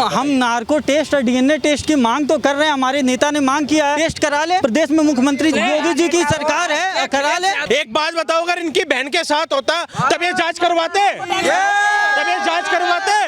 हम narco test और DNA test की मांग तो कर रहे हैं, हमारे नेता ने मांग किया है, टेस्ट करा ले। प्रदेश में मुख्यमंत्री योगी जी की सरकार है, करा ले। एक बात बताओ, अगर इनकी बहन के साथ होता तब ये जांच करवाते,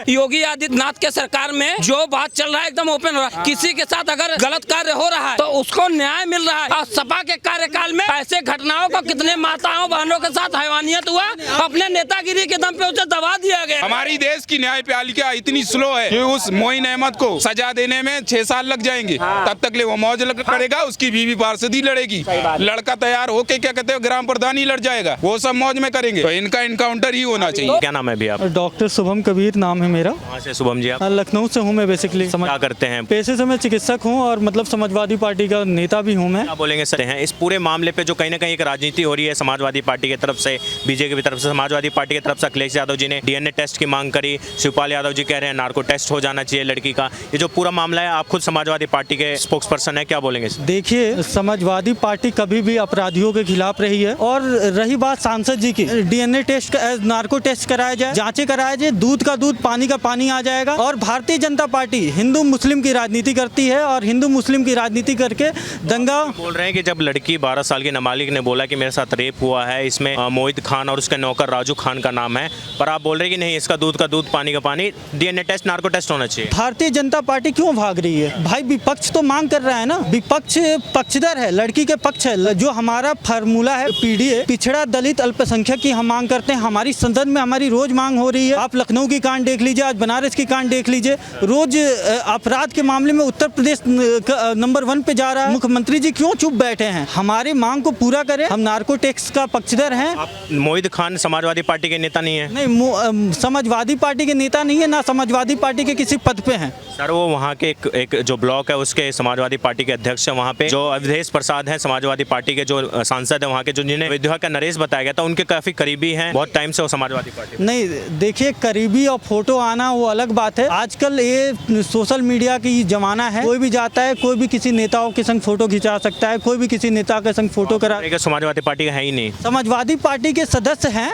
योगी आदित्यनाथ के सरकार में जो बात चल रहा है एकदम ओपन हो रहा है। किसी के साथ अगर गलत कार्य हो रहा है तो उसको न्याय मिल रहा है। और सपा के कार्यकाल में ऐसे घटनाओं को कितने माताओं बहनों के साथ हैवानियत हुआ, अपने नेतागिरी के दम पे उसे दबा दिया गया। हमारी देश की न्यायपालिका इतनी स्लो है कि उस मोइन अहमद को सजा देने में 6 साल लग जाएंगे। तब तक ले वो मौज करेगा, उसकी बीवी पार्षदी लड़ेगी, लड़का तैयार होके क्या कहते हैं ग्राम प्रधान ही लड़ जाएगा, वो सब मौज में करेंगे। तो इनका इनकाउंटर ही होना चाहिए। क्या नाम है भैया? डॉक्टर शुभम कबीर नाम है मेरा। कहाँ से शुभम जी आप? लखनऊ से हूँ मैं। बेसिकली क्या करते हैं? पेशे से मैं चिकित्सक हूँ और मतलब समाजवादी पार्टी का नेता भी हूँ मैं। क्या बोलेंगे सर हैं इस पूरे मामले पे जो कहीं ना कहीं एक राजनीति हो रही है समाजवादी पार्टी की तरफ से, बीजेपी की तरफ से, समाजवादी पार्टी की तरफ से अखिलेश यादव जी ने डीएनए टेस्ट की मांग करी, शिवपाल यादव जी कह रहे हैं नार्को टेस्ट हो जाना चाहिए लड़की का। ये जो पूरा मामला है, आप खुद समाजवादी पार्टी के स्पोक्स पर्सन है, क्या बोलेंगे? देखिए, समाजवादी पार्टी कभी भी अपराधियों के खिलाफ रही है। और रही बात सांसद जी की, डीएनए टेस्ट, नार्को टेस्ट कराया जाए, जांचें कराया जाए, दूध का दूध पानी का पानी आ जाएगा। और भारतीय जनता पार्टी हिंदू मुस्लिम की राजनीति करती है और हिंदू मुस्लिम की राजनीति करके दंगा बोल रहे हैं कि जब लड़की 12 साल की नाबालिग ने बोला कि मेरे साथ रेप हुआ है, इसमें मोहित खान और उसके नौकर राजू खान का नाम है, पर आप बोल रहे हैं कि नहीं, इसका दूध का दूध पानी का पानी, डीएनए टेस्ट नार्को टेस्ट होना चाहिए। भारतीय जनता पार्टी क्यों भाग रही है? भाई विपक्ष तो मांग कर रहा है ना, विपक्ष पक्षधर है, लड़की के पक्ष है। जो हमारा फार्मूला है पीडीए, पिछड़ा दलित अल्पसंख्यक की हम मांग करते हैं। हमारी संसद में हमारी रोज मांग हो रही है। आप लखनऊ की कांड देख लीजिए, आज बनारस की कांड देख लीजिए। रोज अपराध के मामले में उत्तर प्रदेश नंबर 1 पे जा रहा है। मुख्यमंत्री जी क्यों चुप बैठे हैं? हमारी मांग को पूरा करें। हम नार्को टैक्स का पक्षधर हैं। मोहित खान समाजवादी पार्टी के नेता नहीं है? नहीं, समाजवादी पार्टी के नेता नहीं है, ना समाजवादी पार्टी के किसी पद पे हैं। सर वो वहाँ के एक जो ब्लॉक है उसके समाजवादी पार्टी के अध्यक्ष है वहाँ पे, जो अवधेश प्रसाद है समाजवादी पार्टी के जो सांसद है वहाँ के, जो जिन्हें विधवा का नरेश बताया गया था, उनके काफी करीबी हैं, बहुत टाइम से वो समाजवादी पार्टी। नहीं, देखिए, करीबी और फोटो आना वो अलग बात है। आजकल ये सोशल मीडिया की जमाना है, कोई भी जाता है, कोई भी किसी नेताओं के संग फोटो खिंचा सकता है, कोई भी किसी नेता के संग फोटो करा। समाजवादी पार्टी का है ही नहीं? समाजवादी पार्टी के सदस्य हैं,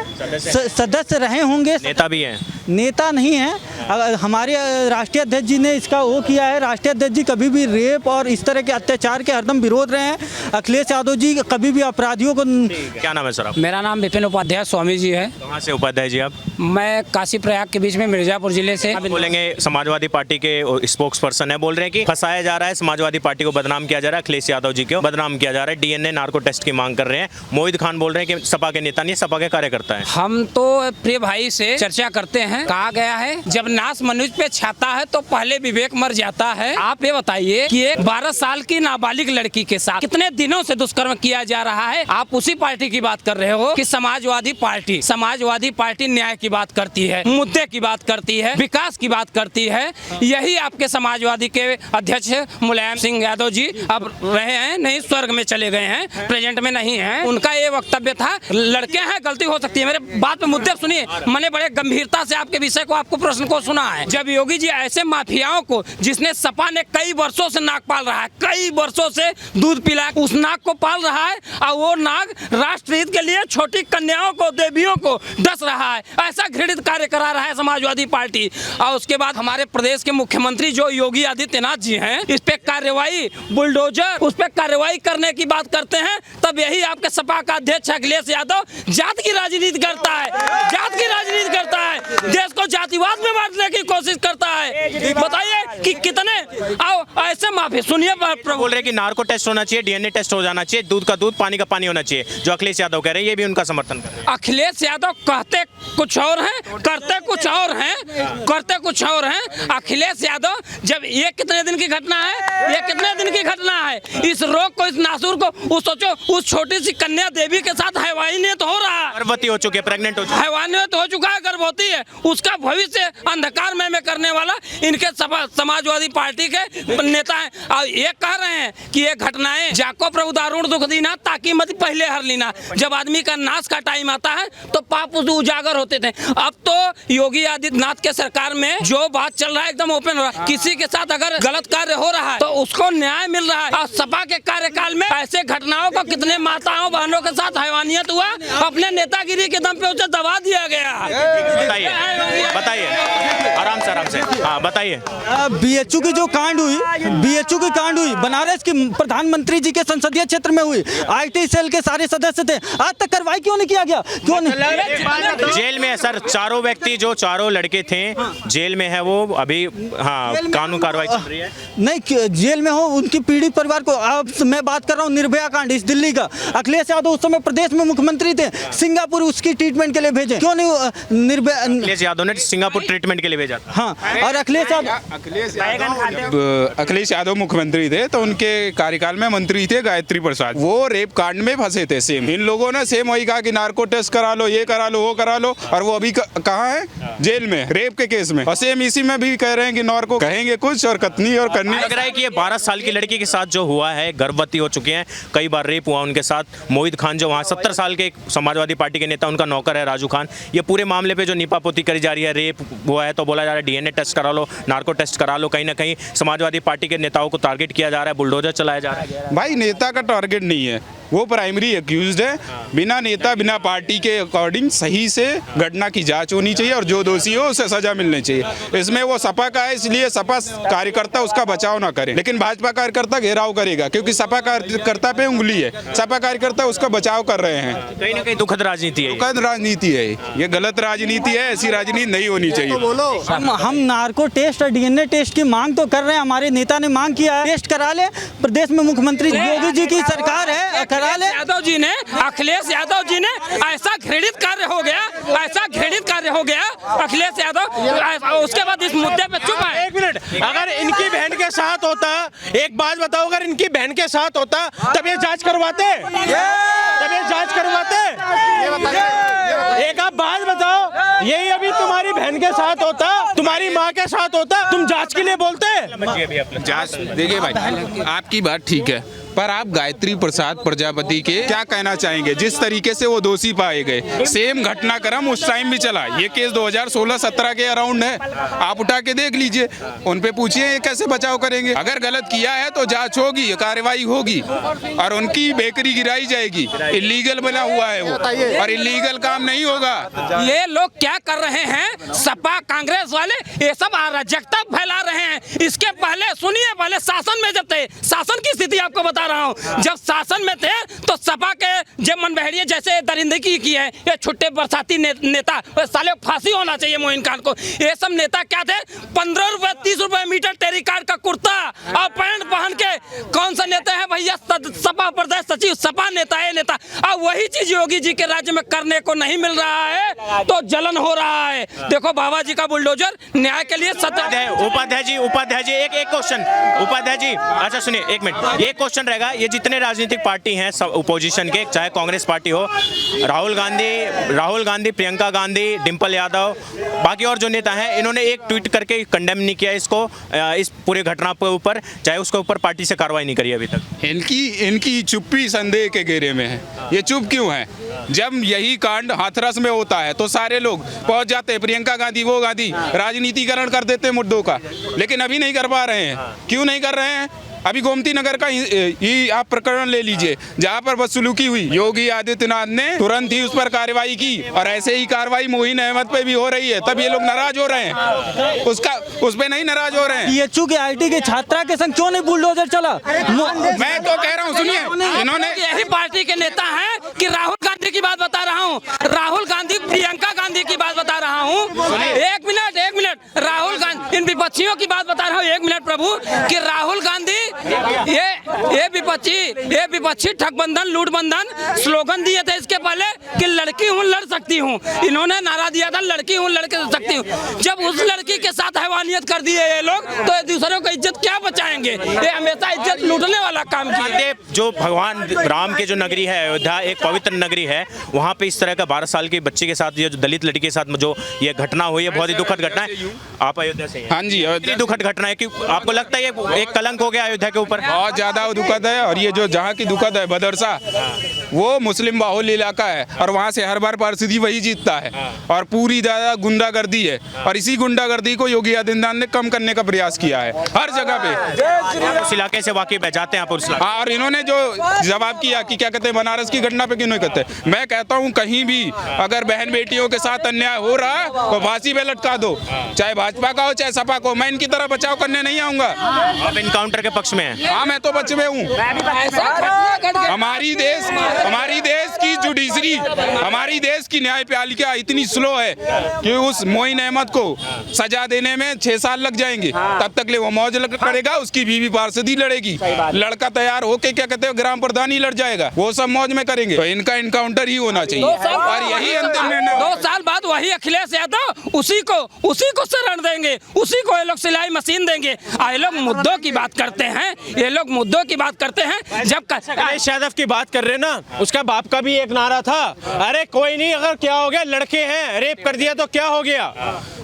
सदस्य रहे होंगे, नेता भी हैं। नेता नहीं है। हमारे राष्ट्रीय अध्यक्ष जी ने इसका वो किया है। राष्ट्रीय अध्यक्ष जी कभी भी रेप और इस तरह के अत्याचार के हरदम विरोध रहे हैं। अखिलेश यादव जी कभी भी अपराधियों को। क्या नाम है सर आप? मेरा नाम विपिन उपाध्याय स्वामी जी है। कहाँ से उपाध्याय जी आप? मैं काशी प्रयाग के बीच में मिर्जापुर जिले से। बोलेंगे समाजवादी पार्टी के स्पोक्स पर्सन है, बोल रहे हैं कि फंसाया जा रहा है, समाजवादी पार्टी को बदनाम किया जा रहा है, अखिलेश यादव जी को बदनाम किया जा रहा है, डीएनए नार्को टेस्ट की मांग कर रहे हैं। मोहित खान बोल रहे हैं कि सपा के नेता नहीं, सपा के कार्यकर्ता है। हम तो प्रिय भाई से चर्चा करते हैं। कहा गया है जब नाश मनुष्य पे छाता है तो पहले विवेक मर जाता है। आप ये बताइए कि एक 12 साल की नाबालिग लड़की के साथ कितने दिनों से दुष्कर्म किया जा रहा है। आप उसी पार्टी की बात कर रहे हो कि समाजवादी पार्टी न्याय की बात करती है, मुद्दे की बात करती है, विकास की बात करती है। यही आपके समाजवादी के अध्यक्ष मुलायम सिंह यादव जी अब रहे हैं, नहीं स्वर्ग में चले गए हैं, प्रेजेंट में नहीं है। उनका ये वक्तव्य था, लड़के हैं, गलती हो सकती है। मेरे बात पे मुद्दे सुनिए। मैंने बड़े गंभीरता से आपके विषय को, आपको प्रश्न को सुना है। जब योगी जी ऐसे माफियाओं को, जिसने सपा ने कई वर्षों से नाक पाल रहा है, कई वर्षों से दूध पिला उस नाक को पाल रहा है, और वो नाग राष्ट्रहित के लिए छोटी कन्याओं को, देवियों को डस रहा है, ऐसा घृणित कार्य करा रहा है समाजवादी पार्टी। और उसके बाद हमारे प्रदेश के मुख्यमंत्री जो योगी आदित्यनाथ जी हैं, इस पे कार्रवाई, बुलडोजर, उस पे कार्रवाई करने की बात करते हैं। तब यही आपके सपा का अध्यक्ष अखिलेश यादव जात की राजनीति करता है, जात की राजनीति करता है, देश को जातिवाद में बांटने की कोशिश करता है। बताइए कि कितने ऐसे माफी। सुनिए, बोल रहे कि नार्को टेस्ट होना चाहिए, डीएनए टेस्ट हो जाना चाहिए, दूध का दूध पानी का पानी होना चाहिए, जो अखिलेश यादव कह रहे हैं, ये भी उनका समर्थन कर रहे हैं। अखिलेश यादव कहते कुछ और हैं, करते कुछ और हैं, करते कुछ और हैं। अखिलेश यादव, जब ये कितने दिन की घटना है, ये कितने दिन की घटना है, इस रोग को, इस नासूर को, सोचो उस छोटी सी कन्या देवी के साथ हैवानियत हो रहा है, गर्भवती हो चुकी है, प्रेग्नेंट हो चुकी है, हैवानियत हो चुका है, गर्भवती है, उसका भविष्य अंधकार में करने वाला इनके समाजवादी पार्टी के नेता हैं। और ये कह रहे हैं कि ये घटनाएं जाको प्रभु दारुण दुख दीना ताकि मत पहले हर लेना। जब आदमी का नाश का टाइम आता है तो पाप उजागर होते थे। अब तो योगी आदित्यनाथ के सरकार में जो बात चल रहा है एकदम ओपन हो रहा है। किसी के साथ अगर गलत कार्य हो रहा है तो उसको न्याय मिल रहा है। और सपा के कार्यकाल में ऐसे घटनाओं को कितने माताओं बहनों के साथ हैवानियत हुआ, अपने नेतागिरी के दम पे उसे दबा दिया गया। बताइए बताइए आराम से हाँ बताइए। बीएचयू की जो कांड हुई, बीएचयू की कांड हुई बनारस की प्रधानमंत्री जी के संसदीय क्षेत्र में हुई, आईटी सेल के सारे सदस्य थे, आज तक कार्रवाई क्यों नहीं किया गया? क्यों नहीं? जेल में है सर, चारों व्यक्ति जो चारों लड़के थे जेल में है वो अभी। हाँ कानून कार्रवाई चल रही है। नहीं जेल में हो उनकी पीड़ित परिवार को। अब मैं बात कर रहा हूँ निर्भया कांड इस दिल्ली का, अखिलेश यादव उस समय प्रदेश में मुख्यमंत्री थे, सिंगापुर उसकी ट्रीटमेंट के लिए भेजे, क्यों नहीं निर्भया? अखिलेश यादव ने सिंगापुर ट्रीटमेंट के लिए भेजा था। हाँ और अखिलेश यादव मुख्यमंत्री थे तो उनके कार्यकाल में मंत्री थे गायत्री प्रसाद, वो रेप कांड में फंसे थे सेम। इन लोगों ने सेम वही कहा कि नार्को टेस्ट करा लो, ये करा लो, वो करा लो, और वो अभी कहाँ है? जेल में, रेप के केस में। और सेम इसी में भी कह रहे हैं कि नार्को कहेंगे कुछ और कतनी और करनी। लग रहा है कि ये 12 साल की लड़की के साथ जो हुआ है, गर्भवती हो चुके हैं, कई बार रेप हुआ उनके साथ। मोहित खान जो वहाँ 70 साल के समाजवादी पार्टी के नेता, उनका नौकर है राजू खान। ये पूरे मामले पे जो नीपापोती करी जा रही है, रेप हुआ है तो बोला जा रहा है डीएनए टेस्ट करा लो, नार्को टेस्ट करा लो। कहीं ना कहीं समाजवादी पार्टी के नेताओं को टारगेट किया जा रहा है, बुलडोजर चलाया जा रहा है। भाई नेता का टारगेट नहीं है, वो प्राइमरी एक्यूज्ड है। बिना नेता बिना पार्टी के अकॉर्डिंग सही से घटना की जांच होनी चाहिए और जो दोषी हो उसे सजा मिलनी चाहिए। इसमें वो सपा का है, इसलिए सपा कार्यकर्ता उसका बचाव ना करे, लेकिन भाजपा कार्यकर्ता घेराव करेगा क्योंकि सपा कार्यकर्ता पे उंगली है, सपा कार्यकर्ता उसका बचाव कर रहे हैं। कहीं ना कहीं दुखद राजनीति है, दुखद राजनीति है, ये गलत राजनीति है, ऐसी राजनीति नहीं होनी चाहिए। हम नार्को टेस्ट और डीएनए टेस्ट की मांग तो कर रहे हैं, हमारे नेता ने मांग किया है, टेस्ट करा ले। प्रदेश में मुख्यमंत्री योगी जी की सरकार है, करा ले। यादव जी ने, अखिलेश यादव जी ने ऐसा घृणित कार्य हो गया, ऐसा घृणित कार्य हो गया अखिलेश यादव, उसके बाद इस मुद्दे पे चुप है। एक मिनट, अगर इनकी बहन के साथ होता, एक बात बताओ, अगर इनकी बहन के साथ होता तब ये जांच करवाते, तब ये जांच करवाते? एक आप बात बताओ, यही अभी तुम्हारी बहन के साथ होता, तुम्हारी माँ के साथ होता, तुम जांच के लिए बोलते? जांच देखिए भाई, आपकी बात ठीक है, पर आप गायत्री प्रसाद प्रजापति के क्या कहना चाहेंगे? जिस तरीके से वो दोषी पाए गए, सेम घटनाक्रम उस टाइम भी चला। ये केस 2016-17 के अराउंड है, आप उठा के देख लीजिए, उन पे पूछिए ये कैसे बचाव करेंगे। अगर गलत किया है तो जांच होगी, कार्रवाई होगी और उनकी बेकरी गिराई जाएगी। इलीगल बना हुआ है वो, और इलीगल काम नहीं होगा। ये लोग क्या कर रहे हैं, सपा कांग्रेस वाले ये सब अराजकता फैला रहे हैं। इसके पहले सुनिए, पहले शासन में जब थे, शासन की स्थिति आपको बता रहा हूं, जब शासन में थे तो सपा के जब मनबहरिया जैसे दरिंदगी की है, ये छुट्टे बरसाती नेता, साले फांसी होना चाहिए मोइन खान को। ये सब नेता क्या थे, 15 रुपए 30 रुपए मीटर टेरिकाट का कुर्ता और पैंट पहन के कौन सा नेता है भैया, सपा प्रदेश सचिव, सपा नेता है नेता। अब वही चीज योगी जी के राज्य में करने को नहीं मिल रहा है तो जलन हो रहा है। देखो बाबा जी का बुलडोजर न्याय के लिए उपाध्याय जी एक क्वेश्चन, उपाध्याय जी अच्छा सुनिए एक मिनट, एक क्वेश्चन रहेगा। ये जितने राजनीतिक पार्टी हैं सब अपोजिशन के, चाहे कांग्रेस पार्टी हो, राहुल गांधी, प्रियंका गांधी, डिंपल यादव, बाकी और जो नेता हैं, इन्होंने एक ट्वीट करके कंडेम नहीं किया इसको, इस पूरे घटना के ऊपर, चाहे उसके ऊपर पार्टी से कार्रवाई नहीं करी अभी तक। इनकी चुप्पी संदेह के घेरे में है। ये चुप क्यों है? जब यही कांड हाथरस में होता है तो सारे लोग पहुंच जाते हैं, प्रियंका गांधी, वो गांधी, राजनीतिकरण कर देते हैं मुद्दों का, लेकिन अभी नहीं कर पा रहे हैं। क्यों नहीं कर रहे हैं? अभी गोमती नगर का ही आप प्रकरण ले लीजिए, जहां पर बदसलूकी हुई, योगी आदित्यनाथ ने तुरंत ही उस पर कार्रवाई की और ऐसे ही कार्रवाई मोइन अहमद पे भी हो रही है। तब ये लोग नाराज हो रहे हैं, उस पे नहीं नाराज हो रहे हैं। बीएचयू के आईटी के छात्रा के संग क्यों नहीं बुलडोजर चला? मैं तो कह रहा हूँ, सुनिए, इन्होंने यही पार्टी के नेता हैं कि राहुल गांधी की बात बता रहा हूँ, राहुल गांधी, प्रियंका गांधी की बात बता रहा हूँ। एक मिनट, राहुल गांधी, इन विपक्षियों की बात बता रहा हूँ, एक मिनट प्रभु, कि राहुल गांधी ये विपक्षी ठगबंधन लूटबंधन स्लोगन दिए थे इसके पहले कि लड़की हूँ लड़ सकती हूँ। इन्होंने नारा दिया था लड़की हूँ लड़ सकती हूँ। जब उस लड़की के साथ हैवानियत कर दिए ये लोग तो दूसरों को इज्जत क्या बचाएंगे? ये हमेशा इज्जत लूटने वाला काम किया। जो भगवान राम के जो नगरी है अयोध्या, एक पवित्र नगरी है, वहाँ पे इस तरह का 12 साल की बच्ची के साथ, ये जो दलित लड़की के साथ जो ये घटना हुई है, बहुत ही दुखद घटना है। आप अयोध्या से हैं। हाँ जी, कितनी दुखद घटना है कि आपको लगता है ये एक कलंक हो गया अयोध्या के ऊपर? बहुत ज्यादा दुखद है। और ये जो जहाँ की दुखद है बदरसा, वो मुस्लिम बाहुल्य इलाका है और वहाँ से हर बार पार्षदी वही जीतता है और पूरी ज्यादा गुंडागर्दी है। और इसी गुंडागर्दी को योगी आदित्यनाथ ने कम करने का प्रयास किया है हर जगह पे। आप उस इलाके से वाकिफ है, जाते हैं आप उस इलाके? हाँ, और इन्होंने जो जवाब किया कि क्या कहते हैं बनारस की घटना पे क्यों नहीं कहते, मैं कहता हूँ कहीं भी अगर बहन बेटियों के साथ अन्याय हो रहा है तो फांसी पे लटका दो, चाहे भाजपा का हो चाहे सपा को। मैं इनकी तरह बचाव करने नहीं आऊंगा। आप इनकाउंटर के पक्ष में हैं? हाँ, मैं तो पक्ष में हूँ। हमारी देश की जुडिशरी, हमारी देश की न्यायपालिका इतनी स्लो है कि उस मोइन अहमद को सजा देने में 6 साल लग जाएंगे। तब तक ले वो मौज करेगा, उसकी बीवी पार्षदी लड़ेगी, लड़का तैयार होके क्या कहते हैं ग्राम प्रधान ही लड़ जाएगा, वो सब मौज में करेंगे। तो इनका इनकाउंटर ही होना चाहिए और यही अंतिम निर्णय। 2 साल बाद वही अखिलेश यादव उसी को शरण देंगे, उसी को ये लोग सिलाई मशीन देंगे। ये लोग मुद्दों की बात करते हैं, ये लोग मुद्दों की बात करते हैं। जब अखिलेश यादव की बात कर रहे हैं ना, उसका बाप का भी एक नारा था, अरे कोई नहीं, अगर क्या हो गया, लड़के हैं, रेप कर दिया तो क्या हो गया,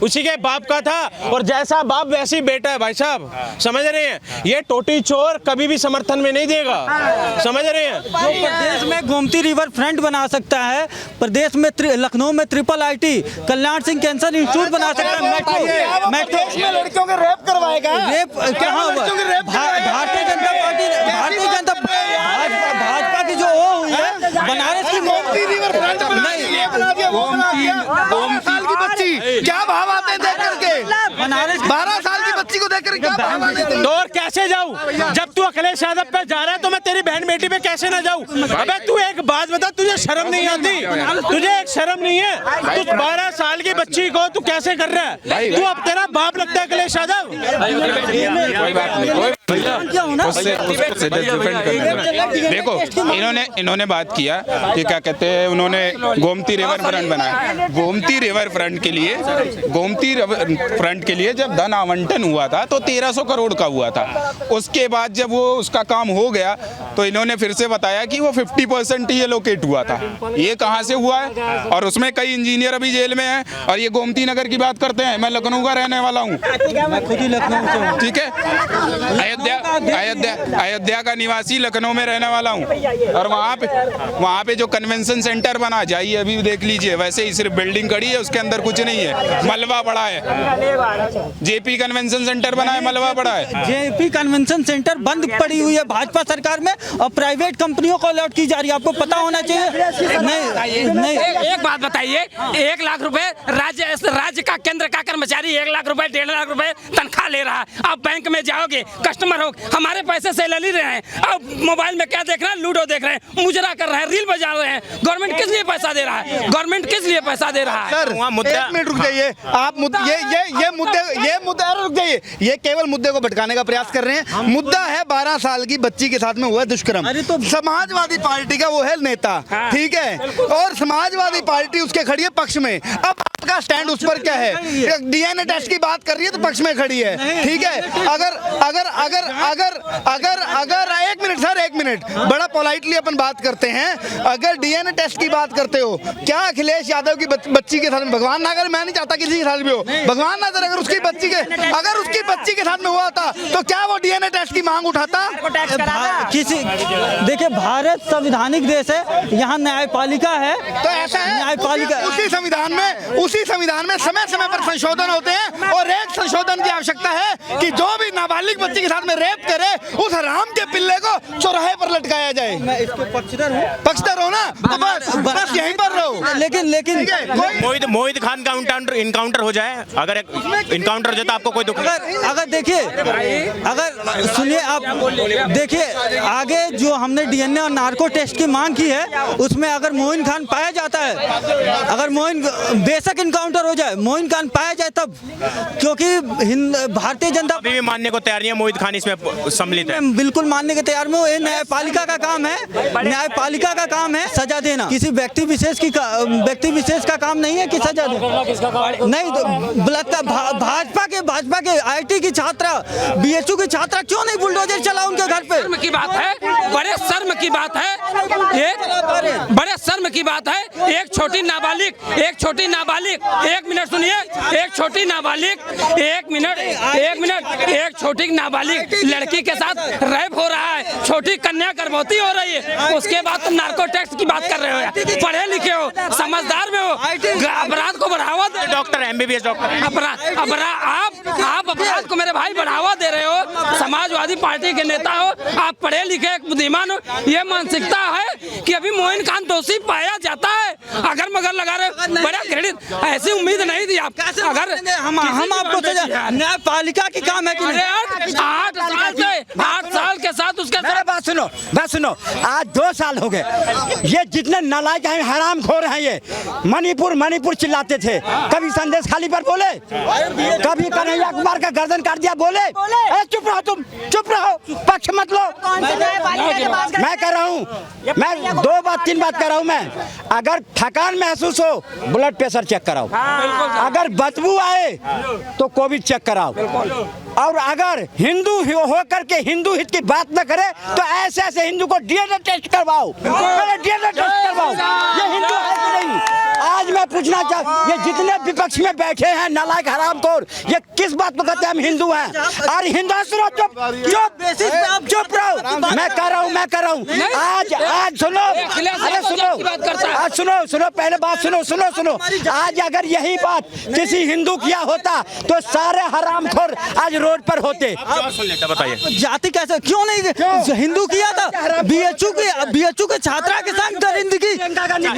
उसी के बाप का था। और जैसा बाप वैसी बेटा है भाई साहब, समझ रहे हैं? ये टोटी चोर कभी भी समर्थन में नहीं देगा, समझ रहे हैं? जो प्रदेश में गोमती रिवर फ्रंट बना सकता है, प्रदेश में लखनऊ में triple IT, Kalyan Singh cancer institute बना सकता है, मेट्रो लड़कियों के रेप करवाएगा। रेप कहाँ हुआ? भारतीय जनता पार्टी, भाजपा की जो वो हुई है बनारस की गोमती रिवर फ्रंट साल की बच्ची क्या भाव आते हैं देख करके? बनारस 12 साल की बच्ची को देख कर क्या भाव आते हैं? और कैसे जाऊं? जब तू अखिलेश यादव पे जा रहा है तो मैं तेरी बहन बेटी पे कैसे ना जाऊं? अबे तू एक बात बता, तुझे शर्म नहीं आती? तुझे एक शर्म नहीं है? तू 12 साल की बच्ची को तू कैसे कर रहा है? तू अब तेरा बाप लगता है अखिलेश यादव? कोई बात नहीं, देखो इन्होंने बात किया कि क्या कहते हैं, उन्होंने गोमती रिवर फ्रंट बनाया। गोमती रिवर फ्रंट के लिए जब धन आवंटन हुआ था तो 1300 करोड़ का हुआ था। उसके बाद जब वो उसका काम हो गया तो इन्होंने फिर से बताया कि वो 50% ही एलोकेट हुआ था। ये कहाँ से हुआ है? और उसमें कई इंजीनियर अभी जेल में हैं। और ये गोमती नगर की बात करते हैं, मैं लखनऊ का रहने वाला हूँ, खुद ही लखनऊ से हूँ। ठीक है, अयोध्या का निवासी लखनऊ में रहने वाला हूँ। और वहाँ पे जो कन्वेंशन सेंटर बना, जाइए अभी देख लीजिए, वैसे ही सिर्फ बिल्डिंग खड़ी है, उसके अंदर कुछ नहीं है, मलबा पड़ा है। जेपी कन्वेंशन सेंटर बना है, मलबा पड़ा है। जेपी कन्वेंशन सेंटर बंद पड़ी हुई है भाजपा सरकार में और प्राइवेट कंपनियों को अलॉट की जा रही है, आपको पता होना चाहिए। नहीं एक बात बताइए, 1 लाख रुपए राज्य का केंद्र का कर्मचारी 1 लाख रुपए 1.5 लाख रुपए तनख्वाह ले रहा है। आप बैंक में जाओगे, कस्टमर हो, हमारे पैसे से ले रहे हैं, अब मोबाइल में क्या देख रहे हैं? लूडो देख रहे हैं, मुजरा कर रहे हैं, रील बजा रहे हैं। गवर्नमेंट किस लिए पैसा दे रहा है? गवर्नमेंट किस लिए पैसा दे रहा है? सर, एक मिनट रुक जाइए आप। ये मुद्दा रुक जाइए, ये केवल मुद्दे को भटकाने का प्रयास कर रहे हैं। मुद्दा है 12 साल की बच्ची के साथ में हुआ दुष्कर्म। समाजवादी पार्टी का वो है नेता, ठीक है, और समाजवादी पार्टी उसके खड़ी है पक्ष में। अब आपका स्टैंड उस पर क्या है? डीएनए टेस्ट की बात कर रही है तो पक्ष में खड़ी है, ठीक है। अगर एक मिनट सर, एक मिनट, बड़ा पोलाइटली अपन बात करते हैं। अगर डीएनए टेस्ट की बात करते हो, क्या अखिलेश यादव की बच्ची के साथ में, भगवान ना करे, मैं नहीं चाहता किसी के साथ भी हो, भगवान ना करे, अगर उसकी बच्ची के साथ में हुआ था तो क्या वो डीएनए टेस्ट की मांग उठाता? देखिए, भारत संवैधानिक देश है, यहाँ न्यायपालिका है, तो ऐसा है, न्यायपालिका उसी संविधान में समय समय पर संशोधन होते हैं और एक संशोधन की आवश्यकता है कि जो भी नाबालिग बच्ची के साथ में रेप करे, उस हराम के पिल्ले को चौराहे पर लटकाया जाए। मैं इसके पक्षधर हो ना, तो बस यहीं पर रहो। लेकिन मोहित खान का इनकाउंटर हो जाए, अगर इनकाउंटर हो जाए तो आपको कोई दुख नहीं? अगर देखिए, अगर सुनिए, आप देखिए आगे जो हमने डीएनए और नार्को टेस्ट की मांग की है, उसमें अगर मोइन खान पाया जाता है, अगर बेशक इनकाउंटर हो जाए, मोइन खान पाया जाए तब, क्योंकि भारतीय जनता अभी भी मानने को तैयार नहीं है मोहित खान इसमें सम्मिलित है। बिल्कुल मानने के तैयार में, न्यायपालिका का काम है, न्यायपालिका का काम है सजा देना, किसी व्यक्ति विशेष का काम नहीं है कि सजा देना। नहीं तो बलात्कार भाजपा के आईटी की छात्रा, बीएचयू की छात्रा क्यों नहीं बुलडोजर चला उनके घर पे? शर्म की बात है, बड़े शर्म की बात है, बड़े शर्म की बात है। एक छोटी नाबालिग, एक मिनट सुनिए, एक छोटी नाबालिग, एक छोटी नाबालिग लड़की के साथ रेप हो रहा है, छोटी कन्या गर्भवती हो रही है, उसके बाद तुम नार्को टैक्स की बात कर रहे हो यार। पढ़े लिखे हो, समझदार में हो, अपराध को बढ़ावा दे, डॉक्टर MBBS डॉक्टर आप अपराध को मेरे भाई बढ़ावा दे रहे हो। समाजवादी पार्टी के नेता हो, आप पढ़े लिखे एक बुद्धिमान हो, ये मानसिकता है कि अभी मोइन खान दोषी पाया जाता है, अगर मगर लगा रहे, बड़ा क्रेडिट, ऐसी उम्मीद नहीं थी आप। अगर हम आपको न्यायपालिका की काम है कि 8 साल के साथ उसके मेरे बात सुनो, आज 2 साल हो गए, ये जितने नालायक हैं, हरामखोर हैं, ये मणिपुर चिल्लाते थे, कभी संदेश खाली पर बोले, कभी कन्हैया कुमार का गर्दन काट दिया बोले। चुप रहो, तुम चुप रहो, पक्ष मत लो। मैं कह रहा हूँ, मैं 3 बात कर रहा हूँ। मैं अगर थकान महसूस हो, ब्लड प्रेशर चेक कराओ, अगर बदबू आए तो कोविड चेक कराओ, और अगर हिंदू हो करके हिंदू हित की बात न करे तो ऐसे हिंदू को DNA टेस्ट करवाओ, DNA टेस्ट करवाओ। ये हिंदू है कि नहीं? आज मैं पूछना चाहता, ये जितने विपक्ष में बैठे हैं नालायक हरामखोर, ये किस बात पर कहते हैं हम हिंदू हैं? और हिंदू सुनो, चुप रहो, मैं कर रहा हूँ। आज सुनो, अरे सुनो, पहले बात सुनो। आज अगर यही बात किसी हिंदू किया होता तो सारे हरामखोर आज रोड पर होते। बताइए जाति कैसे, क्यों नहीं हिंदू किया था? बीएचयू के छात्रा के साथ दरिंदगी।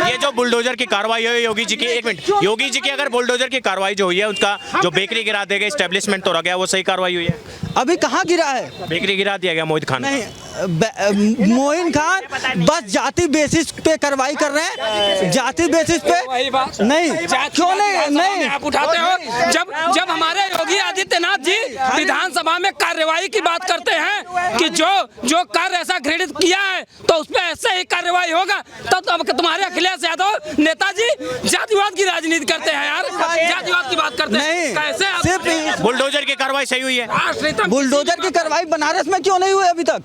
ये जो बुलडोजर की कार्रवाई हुई योगी जी की, एक मिनट, योगी जी की अगर बुलडोजर की कार्रवाई जो हुई है, उसका जो बेकरी गिरा देगा, एस्टेब्लिशमेंट तोड़ा गया, वो सही कार्रवाई हुई है? अभी कहाँ गिरा है? बेकरी गिरा दिया गया मोहित खान। नहीं, मोइन खान बस जाति बेसिस पे कार्रवाई कर रहे हैं, जाति बेसिस पे नहीं। क्यों नहीं आप उठाते हो? जब हमारे योगी आदित्यनाथ जी विधानसभा में कार्रवाई की बात करते हैं कि जो कार्य ऐसा घृणित किया है तो उस पर ऐसे ही कार्रवाई होगा, तब तुम्हारे अखिलेश यादव नेताजी जातिवाद की राजनीति करते हैं यार, जातिवाद की बात करते हैं। कैसे सिर्फ बुलडोजर की कार्रवाई सही हुई है? बुलडोजर की कार्रवाई बनारस में क्यों नहीं हुई अभी तक?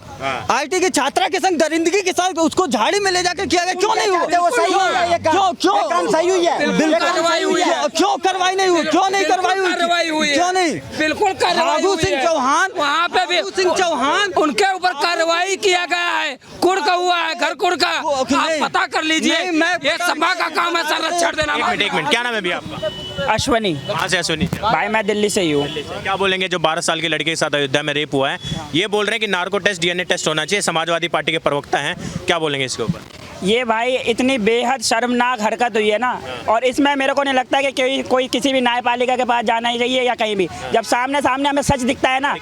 आईटी की छात्रा के संग दरिंदगी के साथ उसको झाड़ी में ले जाकर किया गया, क्यों नहीं हुआ? वो सही है, क्यों सही हुई है? बिल्कुल कार्रवाई हुई है। क्यों कार्रवाई नहीं हुई? क्यों नहीं कार्रवाई हुई? क्यों नहीं? बिल्कुल राघु सिंह चौहान, वहाँ पे भी सिंह चौहान, उनके ऊपर कार्रवाई किया गया है, कुड़ का हुआ है, घर कुड़ का, आप पता कर लीजिए। ये सभा का काम है संरक्षण देना। एक मिनट, क्या नाम है भैया आपका? अश्वनी। कहाँ से अश्वनी? भाई मैं दिल्ली से ही हूँ। क्या बोलेंगे जो 12 साल के लड़के के साथ अयोध्या में रेप हुआ है, ये बोल रहे हैं कि नार्को टेस्ट, DNA टेस्ट होना चाहिए, समाजवादी पार्टी के प्रवक्ता हैं, क्या बोलेंगे इसके ऊपर? ये भाई इतनी बेहद शर्मनाक हरकत हुई है ना, और इसमें मेरे को नहीं लगता है कि कोई किसी भी न्यायपालिका के पास जाना ही चाहिए या कहीं भी। जब सामने हमें सच दिखता है ना,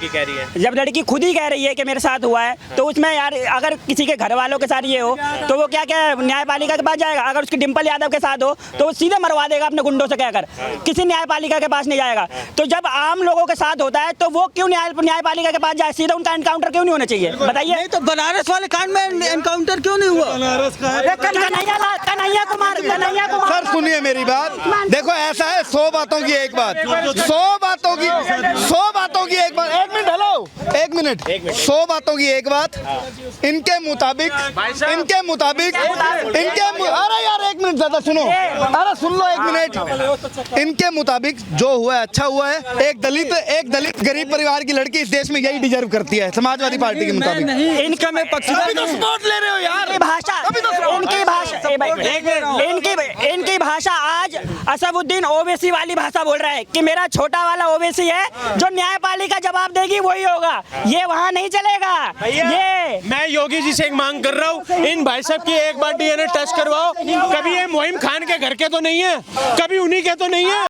जब लड़की खुद ही कह रही है कि मेरे साथ हुआ है, तो उसमें यार अगर किसी के घर वालों के साथ ये हो तो वो क्या न्यायपालिका के पास जाएगा? अगर उसकी डिम्पल यादव के साथ हो तो वो सीधे मरवा देगा अपने गुंडों से कहकर, किसी न्यायपालिका के पास नहीं जाएगा। तो जब आम लोगों के साथ होता है तो वो क्यों न्यायपालिका के पास जाए? सीधा उनका एनकाउंटर क्यों नहीं होना चाहिए? बताइए। नहीं तो बनारस वाले कांड में एनकाउंटर क्यों नहीं हुआ? कन्हैया कुमार। सर सुनिए मेरी बात, देखो ऐसा है, 100 बातों की एक बात, 100 बातों की एक बात। एक मिनट, 100 बातों की एक बात। इनके मुताबिक अरे यार एक मिनट ज्यादा सुनो, अरे सुन लो एक मिनट। इनके मुताबिक जो हुआ है अच्छा हुआ है। एक दलित गरीब परिवार की लड़की इस देश में यही डिजर्व करती है समाजवादी पार्टी के मुताबिक। इनका मैं पक्षधर तो सपोर्ट ले रहे हो यार। इनकी भाषा आज असदुद्दीन ओवैसी वाली भाषा बोल रहा है कि मेरा छोटा वाला ओवैसी है, जो न्यायपालिका जवाब देगी वही होगा, ये वहाँ नहीं चलेगा। ये मैं योगी जी से एक मांग कर रहा हूँ, इन भाई साहब की एक बार DNA टेस्ट करवाओ। कभी ये मोहिम खान के घर के तो नहीं है, कभी उन्हीं के तो नहीं है।